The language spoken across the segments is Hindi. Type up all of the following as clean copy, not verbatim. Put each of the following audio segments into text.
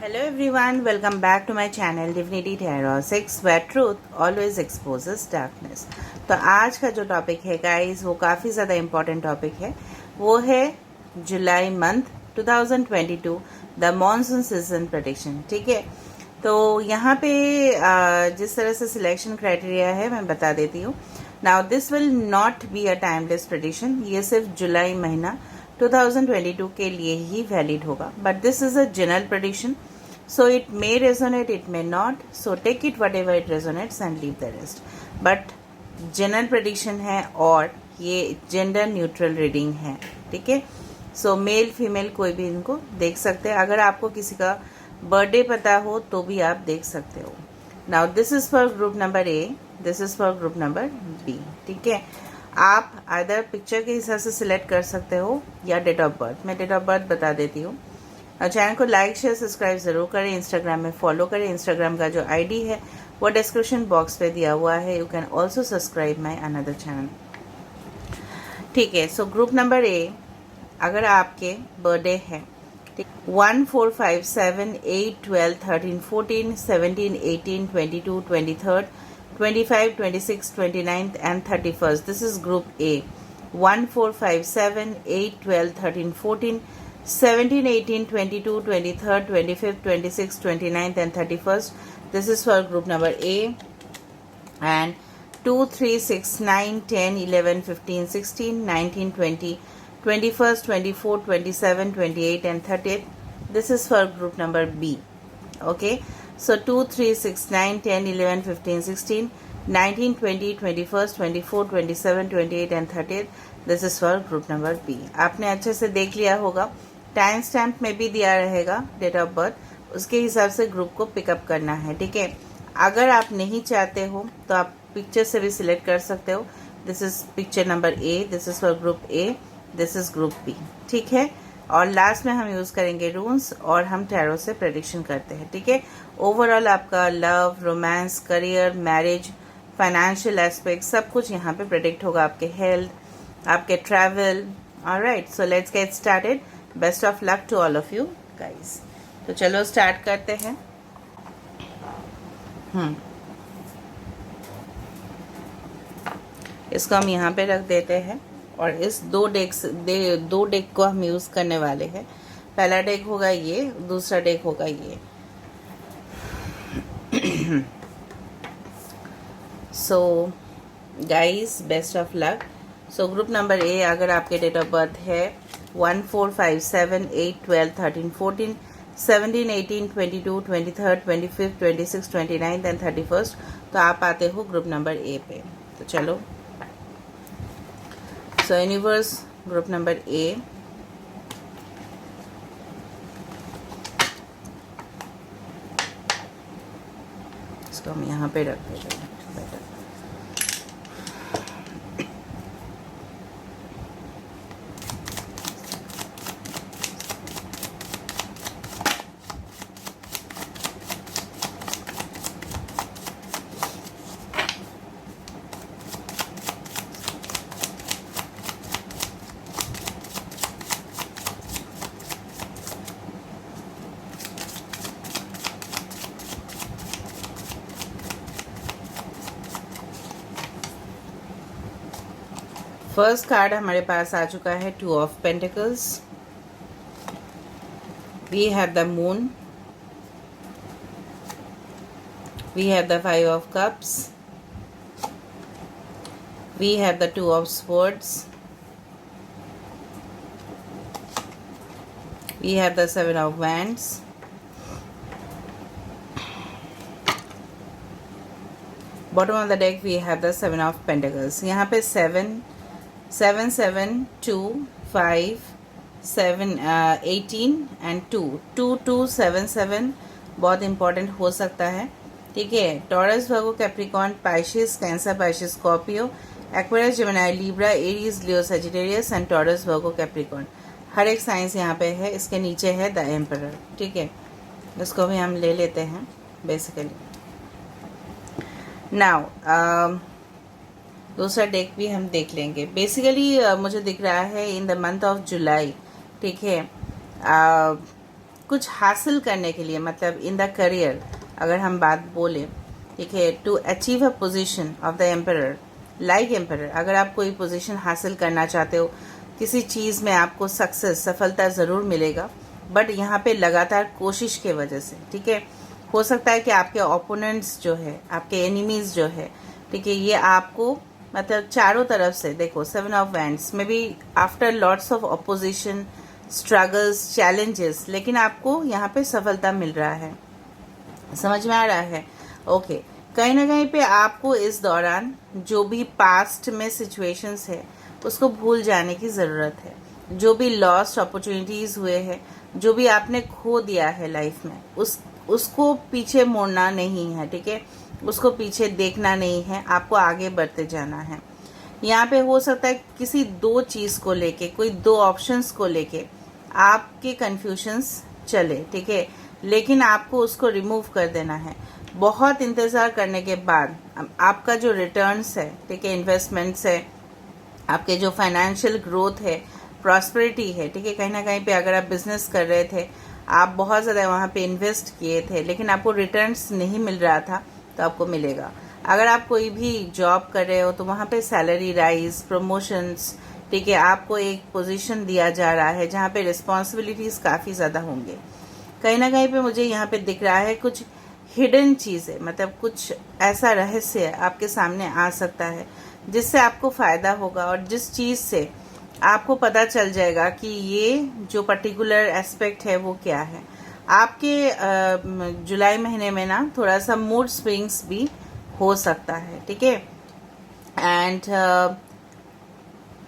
Hello everyone, welcome back to my channel Divinity Tarot 6 where truth always exposes darkness। तो आज का जो टॉपिक है गाइस वो काफ़ी ज़्यादा इम्पोर्टेंट टॉपिक है। वो है July month 2022 the monsoon season prediction. ठीक है, तो यहाँ पे जिस तरह से सिलेक्शन क्राइटेरिया है मैं बता देती हूँ। Now this will not be a timeless prediction, ये सिर्फ जुलाई महीना 2022 के लिए ही वैलिड होगा, but this is a general prediction, so it may resonate, it may not, so take it whatever it resonates and leave the rest, but general prediction है और ये जेंडर न्यूट्रल रीडिंग है। ठीक है, सो मेल फीमेल कोई भी इनको देख सकते हैं। अगर आपको किसी का बर्थडे पता हो तो भी आप देख सकते हो। Now this is for group number A, this is for group number B. ठीक है, आप आइदर पिक्चर के हिसाब से सिलेक्ट कर सकते हो या डेट ऑफ बर्थ। मैं डेट ऑफ बर्थ बता देती हूँ। और चैनल को लाइक शेयर सब्सक्राइब जरूर करें, इंस्टाग्राम में फॉलो करें। इंस्टाग्राम का जो आईडी है वो डिस्क्रिप्शन बॉक्स पे दिया हुआ है। You can also subscribe my another channel. ठीक है, सो ग्रुप नंबर ए, अगर आपके बर्थडे है 1 4 5 7 8 12 13 14 17 18 22 23 25 26 29 and 31st, this is group A। 1 4 5 7 8 12 13 14 17 18 22 23 25 26 29 and 31st, this is for group number A। and 2 3 6 9 10 11 15 16 19 20 21st 24 27 28 and 30th, this is for group number B। okay, so 2 3 6 9 10 11 15 16 19 20 21st 24 27 28 and 30th, this is for group number B। आपने अच्छे से देख लिया होगा, टाइम स्टैम्प में भी दिया रहेगा डेट ऑफ बर्थ, उसके हिसाब से ग्रुप को पिकअप करना है। ठीक है, अगर आप नहीं चाहते हो तो आप पिक्चर से भी सिलेक्ट कर सकते हो। This is picture number A, this is for group A, this is group B. ठीक है, और लास्ट में हम यूज करेंगे रून्स और हम टैरो से प्रेडिक्शन करते हैं। ठीक है, ओवरऑल आपका love, romance, career, marriage, financial aspect सब कुछ यहाँ पे प्रेडिक्ट होगा। आपके हेल्थ, आपके travel. Alright, so let's get started. Best of luck to all of you guys. तो चलो स्टार्ट करते हैं। इसको हम यहाँ पे रख देते हैं और इस दो डेक को हम यूज करने वाले हैं। पहला डेक होगा ये, दूसरा डेक होगा ये। So guys best of luck. So group number ए, अगर आपके डेट ऑफ बर्थ है 1 4 5 7 8 12 13 14 17 18 22 23 25 26 29 एंड 31st, तो आप आते हो ग्रुप नंबर ए पे। तो चलो, सो यूनिवर्स ग्रुप नंबर ए, इसको हम यहाँ पे रख देते हैं। फर्स्ट कार्ड हमारे पास आ चुका है 2 of pentacles. We have the moon, we have the 5 of cups, we have the 2 of swords, we have the 7 of wands, bottom of the deck we have the 7 of pentacles. यहाँ पे 7 7 7 2 5 7 18 एंड 2 2 2 7 7 बहुत इंपॉर्टेंट हो सकता है। ठीक है, Taurus, Virgo, Capricorn, Pisces, Cancer, Pisces, Scorpio, Aquarius, Gemini, Libra, Aries, Leo, Sagittarius and Taurus, Virgo, Capricorn, हर एक साइंस यहाँ पे है। इसके नीचे है द एम्परर। ठीक है, इसको भी हम ले लेते हैं बेसिकली। नाउ दूसरा डेक भी हम देख लेंगे। बेसिकली मुझे दिख रहा है in the month of July. ठीक है, कुछ हासिल करने के लिए, मतलब इन द करियर अगर हम बात बोलें, ठीक है, to achieve a position of the emperor, like emperor, अगर आप कोई पोजीशन हासिल करना चाहते हो, किसी चीज़ में आपको सक्सेस, सफलता ज़रूर मिलेगा, बट यहाँ पे लगातार कोशिश के वजह से, ठीक है। हो सकता है कि आपके ओपोनेंट्स जो है, आपके एनिमीज़ जो है, ठीक है, ये आपको मतलब चारों तरफ से, देखो 7 ऑफ वैंड्स में भी after lots of opposition, struggles, challenges, लेकिन आपको यहाँ पे सफलता मिल रहा है। समझ में आ रहा है? ओके। कहीं ना कहीं पे आपको इस दौरान जो भी पास्ट में सिचुएशंस है उसको भूल जाने की ज़रूरत है। जो भी लॉस्ट अपॉर्चुनिटीज़ हुए हैं, जो भी आपने खो दिया है लाइफ में, उसको पीछे मोड़ना नहीं है, ठीक है, उसको पीछे देखना नहीं है, आपको आगे बढ़ते जाना है। यहाँ पे हो सकता है किसी दो चीज़ को लेके, कोई दो ऑप्शंस को लेके आपके कन्फ्यूजन्स चले, ठीक है, लेकिन आपको उसको रिमूव कर देना है। बहुत इंतज़ार करने के बाद आपका जो रिटर्न्स है, ठीक है, इन्वेस्टमेंट्स है, आपके जो फाइनेंशियल ग्रोथ है, प्रॉस्पेरिटी है, ठीक है, कहीं ना कहीं पे अगर आप बिजनेस कर रहे थे, आप बहुत ज़्यादा वहाँ पे इन्वेस्ट किए थे, लेकिन आपको रिटर्न्स नहीं मिल रहा था, तो आपको मिलेगा। अगर आप कोई भी जॉब कर रहे हो तो वहाँ पे सैलरी राइज, प्रमोशंस, ठीक है, आपको एक पोजीशन दिया जा रहा है जहाँ पे रिस्पॉन्सिबिलिटीज़ काफ़ी ज़्यादा होंगे। कहीं ना कहीं पे मुझे यहाँ पे दिख रहा है कुछ हिडन चीज़ है, मतलब कुछ ऐसा रहस्य आपके सामने आ सकता है जिससे आपको फ़ायदा होगा, और जिस चीज़ से आपको पता चल जाएगा कि ये जो पर्टिकुलर एस्पेक्ट है वो क्या है। आपके जुलाई महीने में ना थोड़ा सा मूड स्विंग्स भी हो सकता है, ठीक है। एंड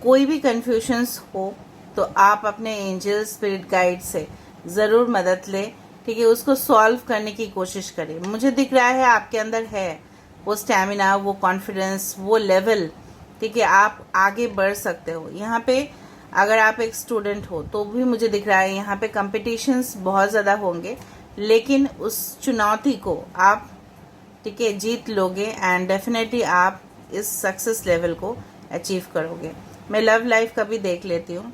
कोई भी कन्फ्यूजन्स हो तो आप अपने एंजल स्पिरिट गाइड से ज़रूर मदद लें, ठीक है, उसको सॉल्व करने की कोशिश करें। मुझे दिख रहा है आपके अंदर है वो स्टैमिना, वो कॉन्फिडेंस, वो लेवल, ठीक है, आप आगे बढ़ सकते हो। यहाँ पे अगर आप एक स्टूडेंट हो तो भी मुझे दिख रहा है यहाँ पे कॉम्पिटिशन्स बहुत ज़्यादा होंगे, लेकिन उस चुनौती को आप, ठीक है, जीत लोगे एंड डेफिनेटली आप इस सक्सेस लेवल को अचीव करोगे। मैं लव लाइफ का भी देख लेती हूँ,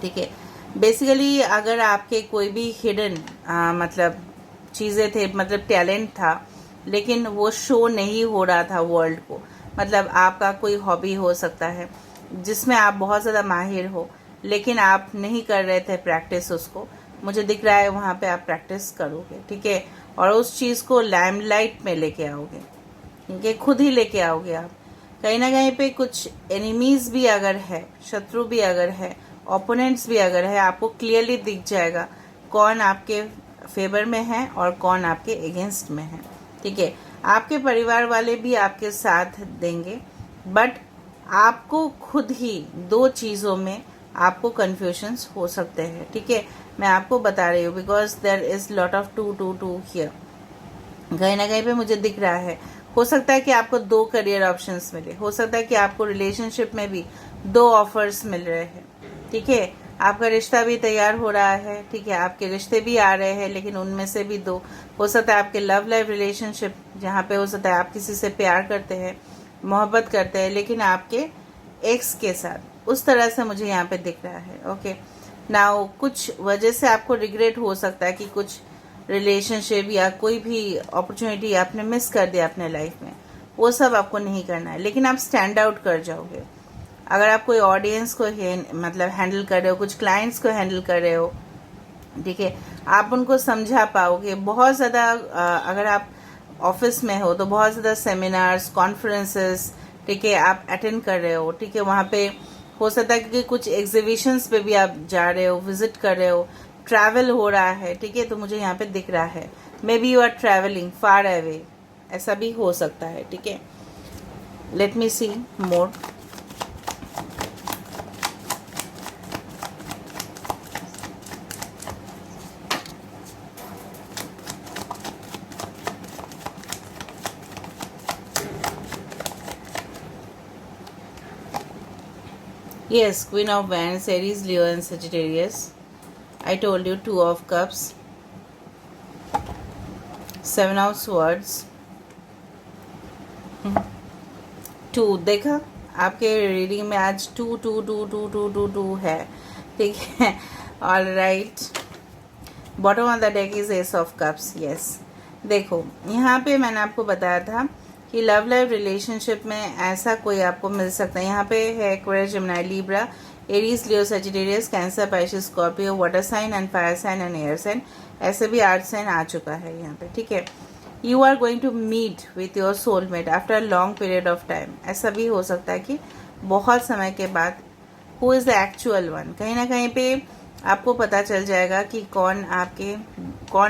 ठीक है। बेसिकली अगर आपके कोई भी हिडन मतलब चीज़ें थे, मतलब टैलेंट था, लेकिन वो शो नहीं हो रहा था वर्ल्ड को, मतलब आपका कोई हॉबी हो सकता है जिसमें आप बहुत ज़्यादा माहिर हो, लेकिन आप नहीं कर रहे थे प्रैक्टिस उसको, मुझे दिख रहा है वहाँ पे आप प्रैक्टिस करोगे, ठीक है, और उस चीज़ को लाइमलाइट में लेके आओगे, ठीक है, खुद ही लेके आओगे आप। कहीं ना कहीं पे कुछ एनिमीज़ भी अगर है, शत्रु भी अगर है, ओपोनेंट्स भी अगर है, आपको क्लियरली दिख जाएगा कौन आपके फेवर में है और कौन आपके अगेंस्ट में है, ठीक है। आपके परिवार वाले भी आपके साथ देंगे, बट आपको खुद ही दो चीज़ों में आपको कन्फ्यूजन्स हो सकते हैं, ठीक है, मैं आपको बता रही हूँ, because there is lot of to hear. कहीं ना कहीं पे मुझे दिख रहा है, हो सकता है कि आपको दो करियर ऑप्शंस मिले, हो सकता है कि आपको रिलेशनशिप में भी दो ऑफर्स मिल रहे हैं, ठीक है, आपका रिश्ता भी तैयार हो रहा है, ठीक है, आपके रिश्ते भी आ रहे हैं, लेकिन उनमें से भी दो, हो सकता है आपके लव लाइफ रिलेशनशिप जहाँ पे हो सकता है आप किसी से प्यार करते हैं, मोहब्बत करते हैं, लेकिन आपके एक्स के साथ, उस तरह से मुझे यहाँ पे दिख रहा है। ओके, नाउ कुछ वजह से आपको रिग्रेट हो सकता है कि कुछ रिलेशनशिप या कोई भी अपॉर्चुनिटी आपने मिस कर दिया अपने लाइफ में, वो सब आपको नहीं करना है, लेकिन आप स्टैंड आउट कर जाओगे। अगर आप कोई ऑडियंस को मतलब हैंडल कर रहे हो, कुछ क्लाइंट्स को हैंडल कर रहे हो, ठीक है, आप उनको समझा पाओगे। बहुत ज़्यादा अगर आप ऑफिस में हो तो बहुत ज़्यादा सेमिनार्स, कॉन्फ्रेंसेस, ठीक है, आप अटेंड कर रहे हो, ठीक है, वहाँ पे हो सकता है कि कुछ एग्जीबिशंस पे भी आप जा रहे हो, विजिट कर रहे हो, ट्रैवल हो रहा है, ठीक है, तो मुझे यहाँ पे दिख रहा है maybe you are travelling far away, ऐसा भी हो सकता है, ठीक है। Let me see more. Yes, Queen of Wands, Aries, Leo and Sagittarius. I told you 2 of Cups, 7 of Swords, 2, देखा आपके रीडिंग में आज 2 है, ठीक है, all right. Bottom of the deck is S of cups. Yes, देखो यहाँ पे मैंने आपको बताया था कि लव लाइफ रिलेशनशिप में ऐसा कोई आपको मिल सकता है। यहाँ पे है Aquarius, Gemini, Libra, Aries, Leo, Sagittarius, Cancer, Pisces, Scorpio, water sign and fire sign and air sign. ऐसे भी 8 साइन आ चुका है यहाँ पे, ठीक है। You are going to meet with your soulmate after a long period of time. ऐसा भी हो सकता है कि बहुत समय के बाद who is the actual one, कहीं ना कहीं पे आपको पता चल जाएगा कि कौन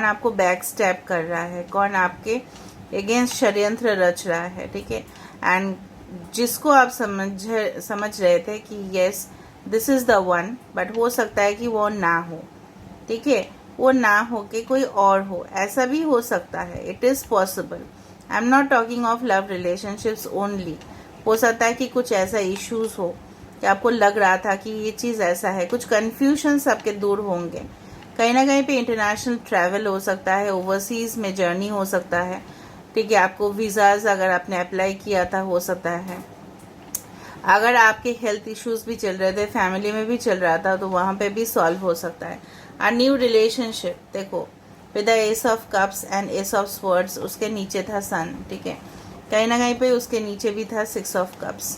आपको बैक स्टेप कर रहा है, कौन आपके अगेंस्ट षड्यंत्र रच रहा है, ठीक है। एंड जिसको आप समझ रहे थे कि yes this is the one, but हो सकता है कि वो ना हो, ठीक है, वो ना हो के कोई और हो, ऐसा भी हो सकता है। It is possible. I am not talking of love relationships only. हो सकता है कि कुछ ऐसा इश्यूज हो कि आपको लग रहा था कि ये चीज़ ऐसा है, कुछ कन्फ्यूजन्स आपके दूर होंगे। कहीं ना कहीं पे इंटरनेशनल ट्रैवल हो सकता है, ओवरसीज में जर्नी हो सकता है, ठीक है। आपको वीज़ाज अगर आपने अप्लाई किया था हो सकता है। अगर आपके हेल्थ इश्यूज भी चल रहे थे, फैमिली में भी चल रहा था, तो वहाँ पे भी सॉल्व हो सकता है। अ न्यू रिलेशनशिप, देखो with the S of cups and S of swords, उसके नीचे था सन, ठीक है। कहीं ना कहीं पे उसके नीचे भी था 6 ऑफ कप्स।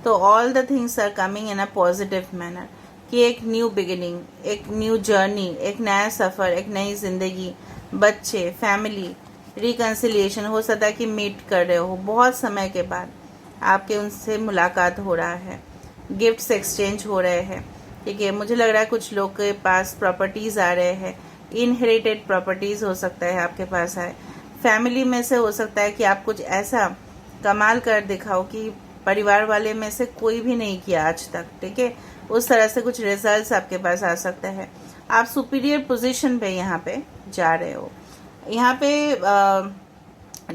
तो all the things are coming in a positive manner, कि एक न्यू बिगिनिंग, एक न्यू जर्नी, एक नया सफ़र, एक नई जिंदगी, बच्चे, फैमिली, रिकन्सिलिएशन। हो सकता है कि मीट कर रहे हो बहुत समय के बाद, आपके उनसे मुलाकात हो रहा है, गिफ्ट्स एक्सचेंज हो रहे हैं, ठीक है। मुझे लग रहा है कुछ लोग के पास प्रॉपर्टीज़ आ रहे हैं, इनहेरिटेड प्रॉपर्टीज़ हो सकता है आपके पास आए। फैमिली में से हो सकता है कि आप कुछ ऐसा कमाल कर दिखाओ कि परिवार वाले में से कोई भी नहीं किया आज तक, ठीक है। उस तरह से कुछ रिजल्ट्स आपके पास आ सकते हैं। आप सुपीरियर पोजीशन पे यहाँ पे जा रहे हो। यहाँ पे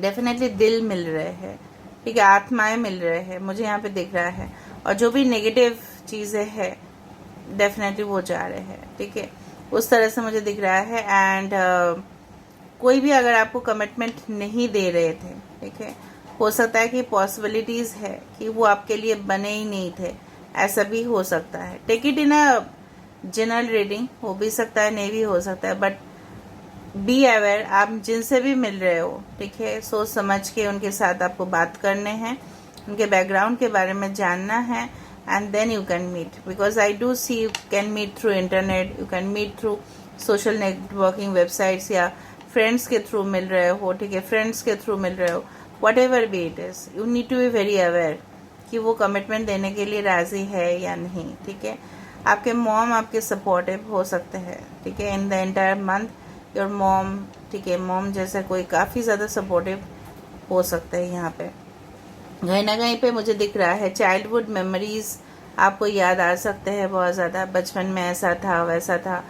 डेफिनेटली दिल मिल रहे हैं, ठीक है, आत्माएं मिल रहे हैं, मुझे यहाँ पे दिख रहा है। और जो भी नेगेटिव चीज़ें हैं डेफिनेटली वो जा रहे हैं, ठीक है, उस तरह से मुझे दिख रहा है। एंड कोई भी अगर आपको कमिटमेंट नहीं दे रहे थे, ठीक है, हो सकता है कि पॉसिबिलिटीज़ है कि वो आपके लिए बने ही नहीं थे, ऐसा भी हो सकता है। Take it in a general reading, हो भी सकता है, नहीं भी हो सकता है, बट बी अवेयर। आप जिनसे भी मिल रहे हो, ठीक है, सोच समझ के उनके साथ आपको बात करने हैं, उनके बैकग्राउंड के बारे में जानना है, and then you can meet, because I do see you can meet through internet, you can meet through social networking websites, या फ्रेंड्स के थ्रू मिल रहे हो, ठीक है, फ्रेंड्स के थ्रू मिल रहे हो, whatever be it is, you need to be very aware कि वो कमिटमेंट देने के लिए राजी है या नहीं, ठीक है। आपके मॉम आपके सपोर्टिव हो सकते हैं, ठीक है, in the entire month your mom, ठीक है, मॉम जैसा कोई काफ़ी ज़्यादा सपोर्टिव हो सकता है यहाँ पे। कहीं ना कहीं पे मुझे दिख रहा है चाइल्डहुड मेमोरीज आपको याद आ सकते हैं बहुत ज़्यादा। बचपन में ऐसा था, वैसा था,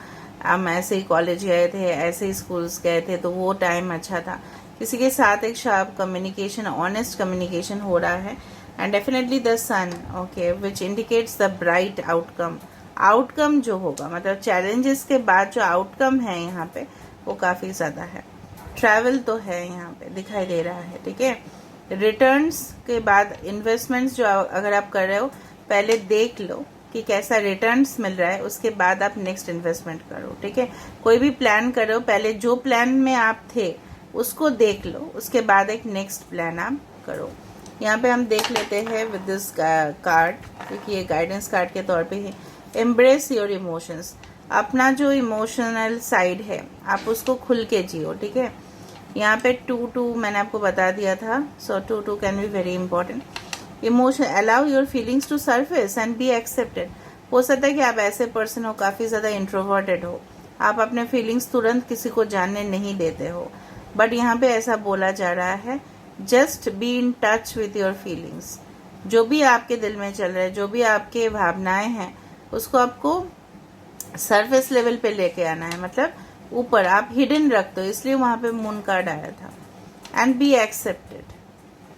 हम ऐसे ही कॉलेज गए थे, ऐसे ही स्कूल्स गए थे, तो वो टाइम अच्छा था। किसी के साथ एक शार्प कम्युनिकेशन, ऑनेस्ट कम्युनिकेशन हो रहा है। And definitely the sun, okay, which indicates the bright outcome. Outcome जो होगा, मतलब चैलेंजेस के बाद जो आउटकम है यहाँ पे, वो काफ़ी ज़्यादा है। ट्रैवल तो है यहाँ पे दिखाई दे रहा है, ठीक है। रिटर्न्स के बाद इन्वेस्टमेंट्स जो अगर आप कर रहे हो, पहले देख लो कि कैसा रिटर्न्स मिल रहा है, उसके बाद आप नेक्स्ट इन्वेस्टमेंट करो, ठीक है। कोई भी प्लान कर रहे हो, पहले जो प्लान में आप थे उसको देख लो, उसके बाद एक नेक्स्ट प्लान आप करो। यहाँ पे हम देख लेते हैं विद दिस कार्ड, क्योंकि ये गाइडेंस कार्ड के तौर पे है। एम्ब्रेस योर इमोशंस, अपना जो इमोशनल साइड है आप उसको खुल के जियो, ठीक है। यहाँ पे 2 मैंने आपको बता दिया था, so 2 can be very important. Emotion, allow your feelings to surface and be accepted. हो सकता है कि आप ऐसे पर्सन हो, काफ़ी ज़्यादा इंट्रोवर्टेड हो, आप अपने फीलिंग्स तुरंत किसी को जानने नहीं देते हो, बट यहाँ पे ऐसा बोला जा रहा है just be in touch with your feelings. जो भी आपके दिल में चल रहा है, जो भी आपके भावनाएं हैं, उसको आपको सरफेस लेवल पे लेके आना है, मतलब ऊपर आप हिडन रख दो, इसलिए वहाँ पे मून कार्ड आया था। एंड बी एक्सेप्टेड,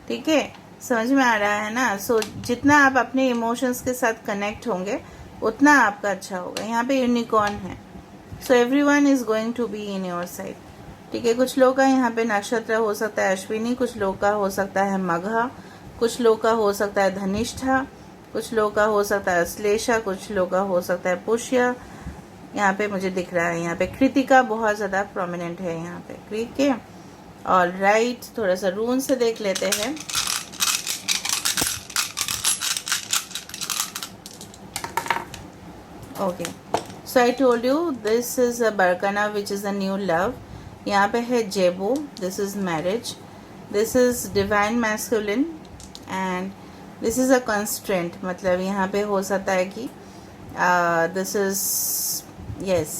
ठीक है, समझ में आ रहा है ना। सो जितना आप अपने इमोशंस के साथ कनेक्ट होंगे उतना आपका अच्छा होगा। यहाँ पे यूनिकॉर्न है, so everyone is going to be in your side, ठीक है। कुछ लोग का यहाँ पे नक्षत्र हो सकता है अश्विनी, कुछ लोग का हो सकता है मघा, कुछ लोग का हो सकता है धनिष्ठा, कुछ लोग का हो सकता है अश्लेषा, कुछ लोग का हो सकता है पुष्य, यहाँ पे मुझे दिख रहा है, यहाँ पे कृतिका बहुत ज़्यादा प्रोमिनेंट है यहाँ पे, ठीक है। ऑल राइट, थोड़ा सा रून से देख लेते हैं। Okay, so I told you this is a Barkakana which is a new love. यहाँ पे है जेबो, this is marriage, this is divine masculine and this is a constraint. मतलब यहाँ पे हो सकता है कि दिस इज यस,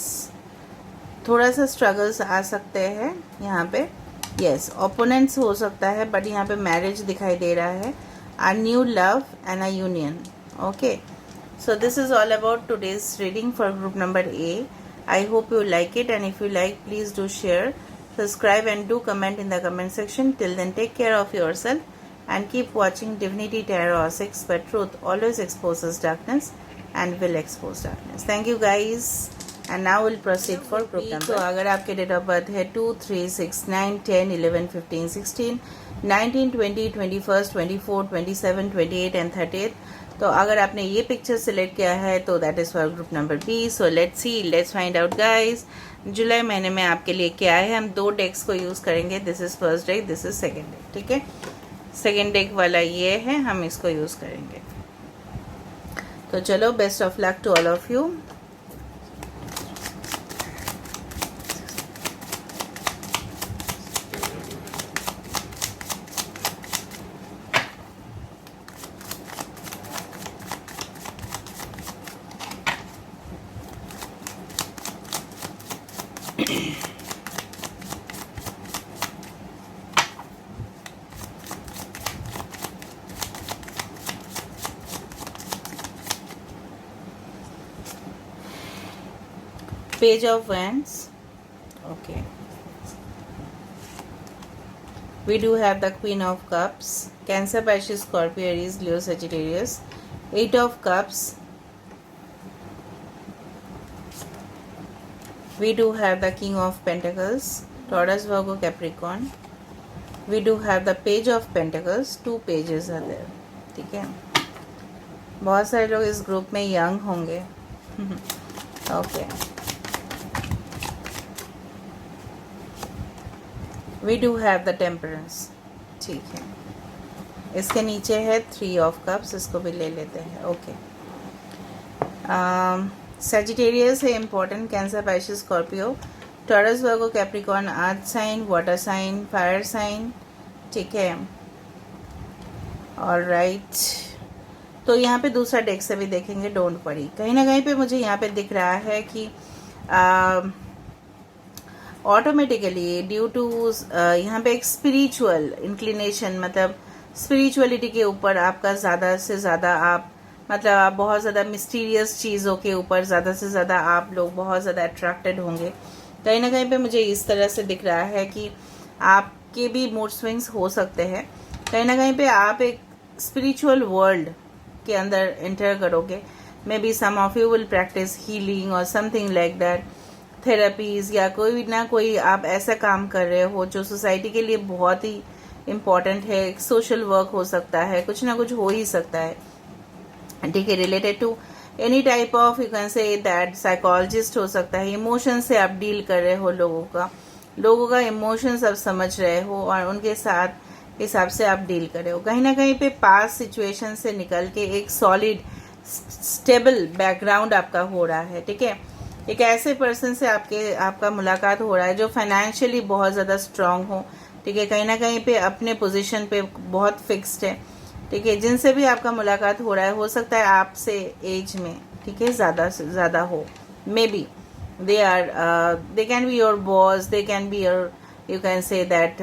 थोड़ा सा स्ट्रगल्स आ सकते हैं यहाँ पे, यस ओपोनेंट्स हो सकता है, बट यहाँ पे मैरिज दिखाई दे रहा है, a new love and a union. Okay, so this is all about today's reading for group number A. I hope you like it, and if you like, please do share, subscribe and do comment in the comment section. Till then, take care of yourself and keep watching Divinity Tarot 6, where truth always exposes darkness and will expose darkness. Thank you guys, and now we'll proceed for group number. तो अगर आपके डेट ऑफ बर्थ है 2, 3, 6, 9, 10, 11, 15, 16, 19, 20, 21, 24, 27, 28 and 38, तो अगर आपने ये पिक्चर सिलेक्ट किया है तो that is for group number B. So let's see, let's find out guys, जुलाई महीने में आपके लिए क्या है। हम 2 डेक्स को यूज़ करेंगे, this is first deck, this is second deck, ठीक है। सेकेंड डेक वाला ये है, हम इसको यूज़ करेंगे। तो चलो, best of luck to all of you. Page of Wands. Okay, we do have the Queen of Cups, Cancer, Pisces, Scorpio, Aries, Leo, Sagittarius. 8 of Cups. We do have the King of Pentacles, Taurus, Virgo, Capricorn. We do have the Page of Pentacles. 2 pages are there, ठीक है। बहुत सारे लोग इस ग्रुप में यंग होंगे। Okay, we do have the temperance, ठीक है। इसके नीचे है 3 ऑफ कप्स, इसको भी ले लेते हैं। ओके, सेजिटेरियस है important, Cancer, Pisces, Scorpio, Taurus, Virgo, Capricorn, earth sign, water sign, fire sign, ठीक है। ऑल राइट, तो यहाँ पे दूसरा डेक से भी देखेंगे, डोंट वरी। कहीं ना कहीं पे मुझे यहाँ पे दिख रहा है कि ऑटोमेटिकली ड्यू टू यहाँ पे एक स्पिरिचुअल इंक्लिनेशन, मतलब स्पिरिचुअलिटी के ऊपर आपका ज़्यादा से ज़्यादा आप, मतलब आप बहुत ज़्यादा मिस्टीरियस चीज़ों के ऊपर ज़्यादा से ज़्यादा आप लोग बहुत ज़्यादा अट्रैक्टेड होंगे। कहीं ना कहीं पे मुझे इस तरह से दिख रहा है कि आपके भी मूड स्विंग्स हो सकते हैं। कहीं ना कहीं पे आप एक स्पिरिचुअल वर्ल्ड के अंदर एंटर करोगे। Maybe some of you will practice healing और समथिंग लाइक दैट, थेरेपीज, या कोई ना कोई आप ऐसा काम कर रहे हो जो सोसाइटी के लिए बहुत ही इम्पोर्टेंट है। सोशल वर्क हो सकता है, कुछ ना कुछ हो ही सकता है, ठीक है। Related to any type of, you can say that psychologist हो सकता है। इमोशन से आप डील कर रहे हो, लोगों का इमोशंस आप समझ रहे हो और उनके साथ हिसाब से आप डील कर रहे हो। कहीं ना कहीं पे पास सिचुएशन से निकल के एक सॉलिड स्टेबल बैकग्राउंड आपका हो रहा है, ठीक है। एक ऐसे पर्सन से आपका मुलाकात हो रहा है जो फाइनेंशियली बहुत ज़्यादा स्ट्रांग हो, ठीक है। कहीं ना कहीं पे अपने पोजीशन पे बहुत फिक्स्ड है, ठीक है। जिनसे भी आपका मुलाकात हो रहा है, हो सकता है आपसे एज में, ठीक है, ज़्यादा से ज़्यादा हो। May be they can be your boss, they can be your, you can say that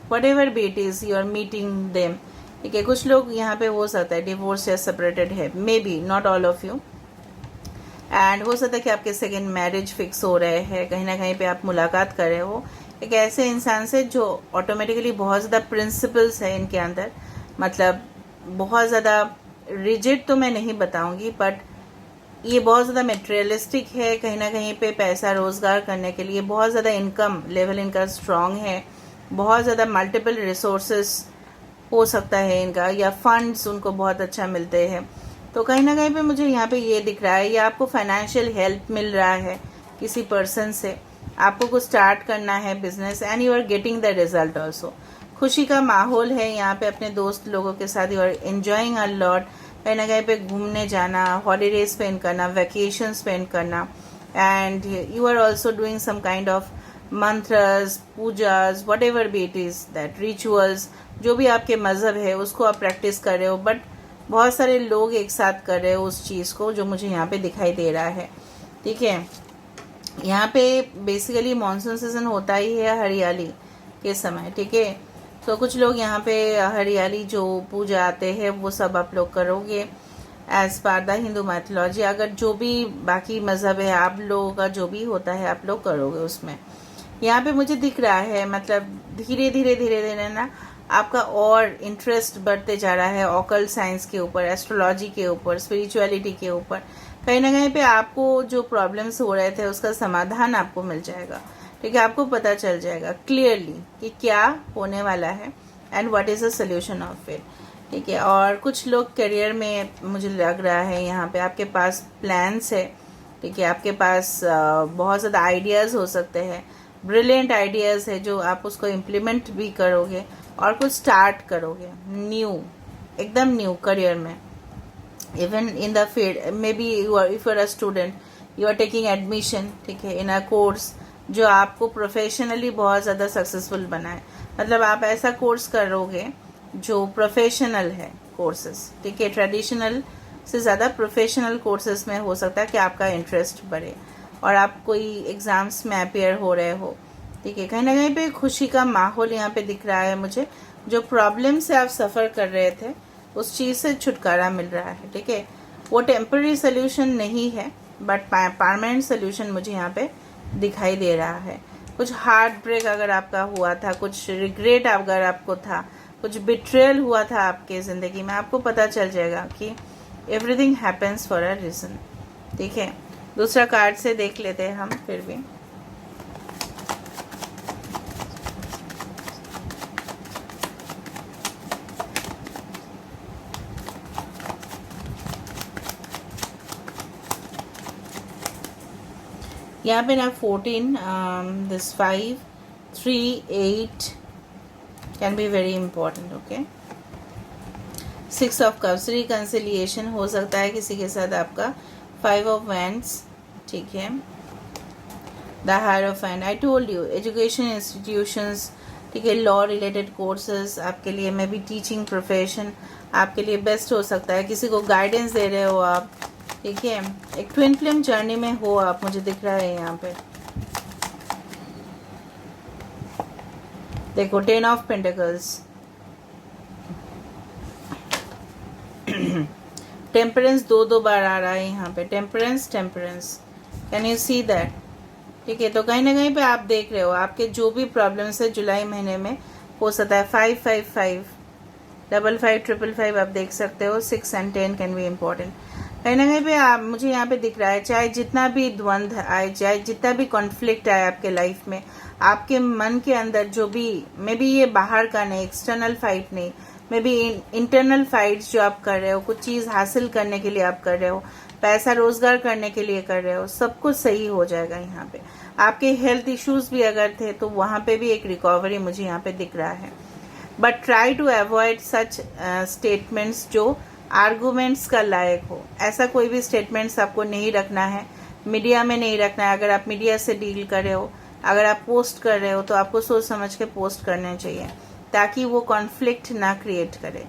whatever be it is, you are meeting them, ठीक है। कुछ लोग यहाँ पे हो सकता है डिवोर्स या सेपरेटेड है, may be not all of you. And हो सकता है कि आपके सेकेंड मैरिज फिक्स हो रहे हैं, कहीं ना कहीं पे आप मुलाकात कर रहे हो एक ऐसे इंसान से जो ऑटोमेटिकली बहुत ज़्यादा प्रिंसिपल्स है इनके अंदर, मतलब बहुत ज़्यादा रिजिड तो मैं नहीं बताऊंगी, बट ये बहुत ज़्यादा मेटेरियलिस्टिक है। कहीं ना कहीं पे पैसा रोज़गार करने के लिए बहुत ज़्यादा इनकम लेवल इनका स्ट्रांग है, बहुत ज़्यादा मल्टीपल रिसोर्सेस हो सकता है इनका, या फंड्स उनको बहुत अच्छा मिलते हैं। तो कहीं ना कहीं पे मुझे यहाँ पे ये दिख रहा है, या आपको फाइनेंशियल हेल्प मिल रहा है किसी पर्सन से, आपको कुछ स्टार्ट करना है business and you are getting the result also. खुशी का माहौल है यहाँ पे, अपने दोस्त लोगों के साथ you are enjoying a lot. कहीं ना कहीं पे घूमने जाना, हॉलीडे स्पेंड करना, वेकेशन स्पेंड करना, and you are also doing some kind of mantras, pujas, whatever be it is that rituals, जो भी आपके मजहब है उसको आप प्रैक्टिस कर रहे हो। बट बहुत सारे लोग एक साथ कर रहे हो उस चीज़ को, जो मुझे यहाँ पे दिखाई दे रहा है। ठीक है, यहाँ पे बेसिकली मानसून सीजन होता ही है हरियाली के समय। ठीक है, तो कुछ लोग यहाँ पे हरियाली जो पूजा आते हैं वो सब आप लोग करोगे as per the Hindu mythology. अगर जो भी बाकी मजहब है आप लोगों का जो भी होता है आप लोग करोगे उसमें। यहाँ पे मुझे दिख रहा है मतलब धीरे धीरे धीरे धीरे ना आपका और इंटरेस्ट बढ़ते जा रहा है ऑकल्ट साइंस के ऊपर, एस्ट्रोलॉजी के ऊपर, स्पिरिचुअलिटी के ऊपर। कहीं ना कहीं पे आपको जो प्रॉब्लम्स हो रहे थे उसका समाधान आपको मिल जाएगा। ठीक है, आपको पता चल जाएगा क्लियरली कि क्या होने वाला है and what is the solution of it. ठीक है, और कुछ लोग करियर में मुझे लग रहा है यहाँ पे आपके पास प्लान्स है। ठीक है, आपके पास बहुत ज़्यादा आइडियाज़ हो सकते हैं, ब्रिलियंट आइडियाज़ है जो आप उसको इम्प्लीमेंट भी करोगे और कुछ स्टार्ट करोगे न्यू, एकदम न्यू करियर में। Even in the field maybe you are, if you are a student, you are taking admission, ठीक है, इन अ कोर्स जो आपको प्रोफेशनली बहुत ज़्यादा सक्सेसफुल बनाए। मतलब आप ऐसा कोर्स करोगे जो प्रोफेशनल है कोर्सेस। ठीक है, ट्रेडिशनल से ज़्यादा प्रोफेशनल कोर्सेज में हो सकता है कि आपका इंटरेस्ट बढ़े और आप कोई एग्ज़ाम्स में अपेयर हो रहे हो। ठीक है, कहीं ना कहीं पे खुशी का माहौल यहाँ पे दिख रहा है मुझे। जो प्रॉब्लम से आप सफ़र कर रहे थे उस चीज़ से छुटकारा मिल रहा है। ठीक है, वो टेम्पररी सोल्यूशन नहीं है बट परमानेंट सोल्यूशन मुझे यहाँ पे दिखाई दे रहा है। कुछ हार्ट ब्रेक अगर आपका हुआ था, कुछ रिग्रेट अगर आपको था, कुछ बिट्रेयल हुआ था आपके ज़िंदगी में, आपको पता चल जाएगा कि everything happens for a reason. ठीक है, दूसरा कार्ड से देख लेते हैं हम फिर भी। यहाँ पे ना 14, this 5, 3, 8 can be very important. okay, 6 of cups reconciliation हो सकता है किसी के साथ आपका। 5 of wands, ठीक है, the hierophant, I told you, education institutions, ठीक है, लॉ रिलेटेड कोर्सेज आपके लिए, मे बी टीचिंग प्रोफेशन आपके लिए बेस्ट हो सकता है। किसी को गाइडेंस दे रहे हो आप। ठीक है, एक ट्विन फ्लेम जर्नी में हो आप, मुझे दिख रहा है यहाँ पे। देखो 10 ऑफ पेंटिकल्स, टेम्परेंस दो बार आ रहा है यहाँ पे, temperance temperance, can you see that. ठीक है, तो कहीं ना कहीं पे आप देख रहे हो आपके जो भी प्रॉब्लम्स है जुलाई महीने में हो सकता है। 5, 5, 5, 5, 5, 5, 5 आप देख सकते हो। 6 and 10 कैन बी इम्पोर्टेंट। कहीं ना कहीं पे आप, मुझे यहाँ पे दिख रहा है, चाहे जितना भी द्वंद्व आए, चाहे जितना भी कॉन्फ्लिक्ट आए आपके लाइफ में, आपके मन के अंदर जो भी, मे बी ये बाहर का नहीं, एक्सटर्नल फाइट नहीं, मे बी इंटरनल फाइट्स जो आप कर रहे हो, कुछ चीज़ हासिल करने के लिए आप कर रहे हो, पैसा रोजगार करने के लिए कर रहे हो, सब कुछ सही हो जाएगा यहाँ पे। आपके हेल्थ इश्यूज भी अगर थे तो वहाँ पे भी एक रिकवरी मुझे यहाँ पे दिख रहा है। But try to avoid such statements जो आर्गूमेंट्स का लायक हो। ऐसा कोई भी स्टेटमेंट्स आपको नहीं रखना है, मीडिया में नहीं रखना है। अगर आप मीडिया से डील कर रहे हो, अगर आप पोस्ट कर रहे हो, तो आपको सोच समझ के पोस्ट करने चाहिए ताकि वो कॉन्फ्लिक्ट ना क्रिएट करे।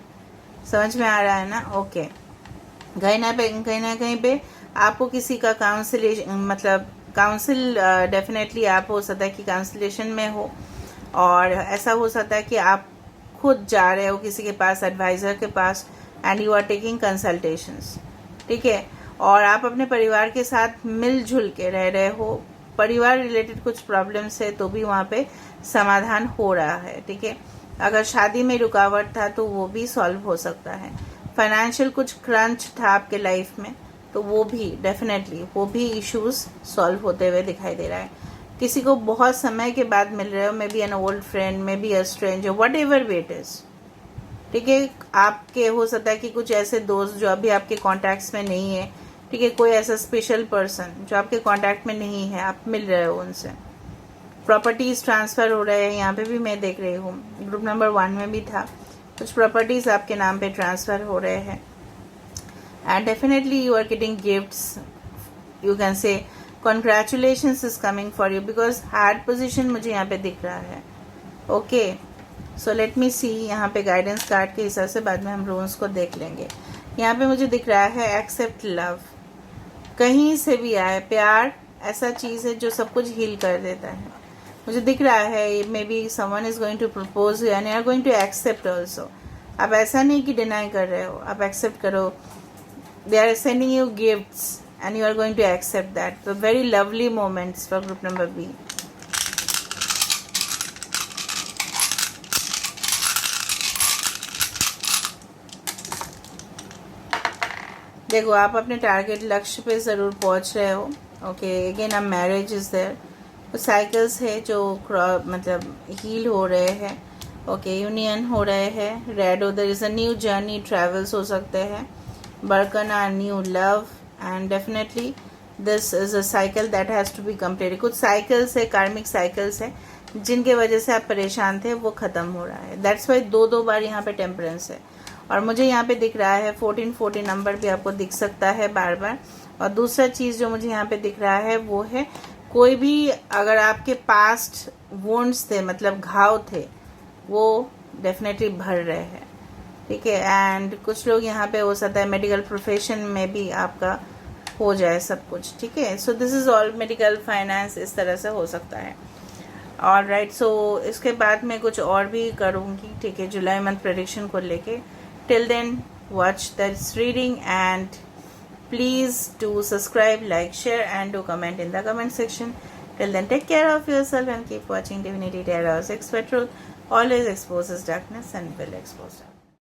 समझ में आ रहा है ना? ओके, कहीं ना कहीं पे आपको किसी का काउंसिलेशन, मतलब काउंसिल डेफिनेटली आप हो सकता है कि काउंसिलेशन में हो, और ऐसा हो सकता है कि आप खुद जा रहे हो किसी के पास, एडवाइज़र के पास, and you are taking consultations. ठीक है, और आप अपने परिवार के साथ मिलजुल के रह रहे हो, परिवार रिलेटेड कुछ प्रॉब्लम्स है तो भी वहाँ पे समाधान हो रहा है। ठीक है, अगर शादी में रुकावट था तो वो भी सॉल्व हो सकता है। फाइनेंशियल कुछ क्रंच था आपके लाइफ में तो वो भी डेफिनेटली, वो भी इश्यूज सॉल्व होते हुए दिखाई दे रहा है। किसी को बहुत समय के बाद मिल रहे हो, may be an old friend, may be a stranger, what ever way it is. ठीक है। आपके हो सकता है कि कुछ ऐसे दोस्त जो अभी आपके कॉन्टैक्ट्स में नहीं है, ठीक है, कोई ऐसा स्पेशल पर्सन जो आपके कॉन्टैक्ट में नहीं है, आप मिल रहे हो उनसे। प्रॉपर्टीज ट्रांसफर हो रहे हैं, यहाँ पे भी मैं देख रही हूँ, ग्रुप नंबर 1 में भी था, कुछ प्रॉपर्टीज आपके नाम पे ट्रांसफर हो रहे हैं। And definitely you are getting gifts, you can say congratulations is coming for you, because hard position मुझे यहाँ पे दिख रहा है। ओके, सो लेट मी सी, यहाँ पे गाइडेंस कार्ड के हिसाब से बाद में हम रूल्स को देख लेंगे। यहाँ पे मुझे दिख रहा है एक्सेप्ट लव, कहीं से भी आए प्यार ऐसा चीज़ है जो सब कुछ हील कर देता है। मुझे दिख रहा है maybe someone is going to propose you and you are going to accept also. आप ऐसा नहीं कि डिनाई कर रहे हो, आप एक्सेप्ट करो। They are sending you gifts and you are going to accept that. So very lovely moments for group number B. देखो, आप अपने टारगेट लक्ष्य पे ज़रूर पहुंच रहे हो। ओके, अगेन अब मैरिज इज देयर, तो साइकिल्स है जो मतलब हील हो रहे हैं। ओके, यूनियन हो रहे हैं। रेड उधर is a new journey, travels हो सकते हैं, बरकरार new love and definitely this is a cycle that has to be completed. कुछ साइकिल्स है, कार्मिक साइकिल्स है, जिनके वजह से आप परेशान थे, वो ख़त्म हो रहा है। दैट्स वाई दो बार यहाँ पे टेम्परेंस है। और मुझे यहाँ पे दिख रहा है 14 नंबर भी आपको दिख सकता है बार बार। और दूसरा चीज़ जो मुझे यहाँ पे दिख रहा है वो है, कोई भी अगर आपके पास्ट वोन्ड्स थे, मतलब घाव थे, वो डेफिनेटली भर रहे हैं। ठीक है, एंड कुछ लोग यहाँ पे हो सकता है मेडिकल प्रोफेशन में भी आपका हो जाए सब कुछ। ठीक है, so this is all medical, finance, इस तरह से हो सकता है। ऑल राइट, सो इसके बाद मैं कुछ और भी करूँगी। ठीक है, जुलाई मंथ प्रेडिक्शन को लेके। Till then watch this reading and please do subscribe, like, share and do comment in the comment section. Till then, take care of yourself and keep watching Divinity Tarot. Expert Truth always exposes darkness and will expose darkness.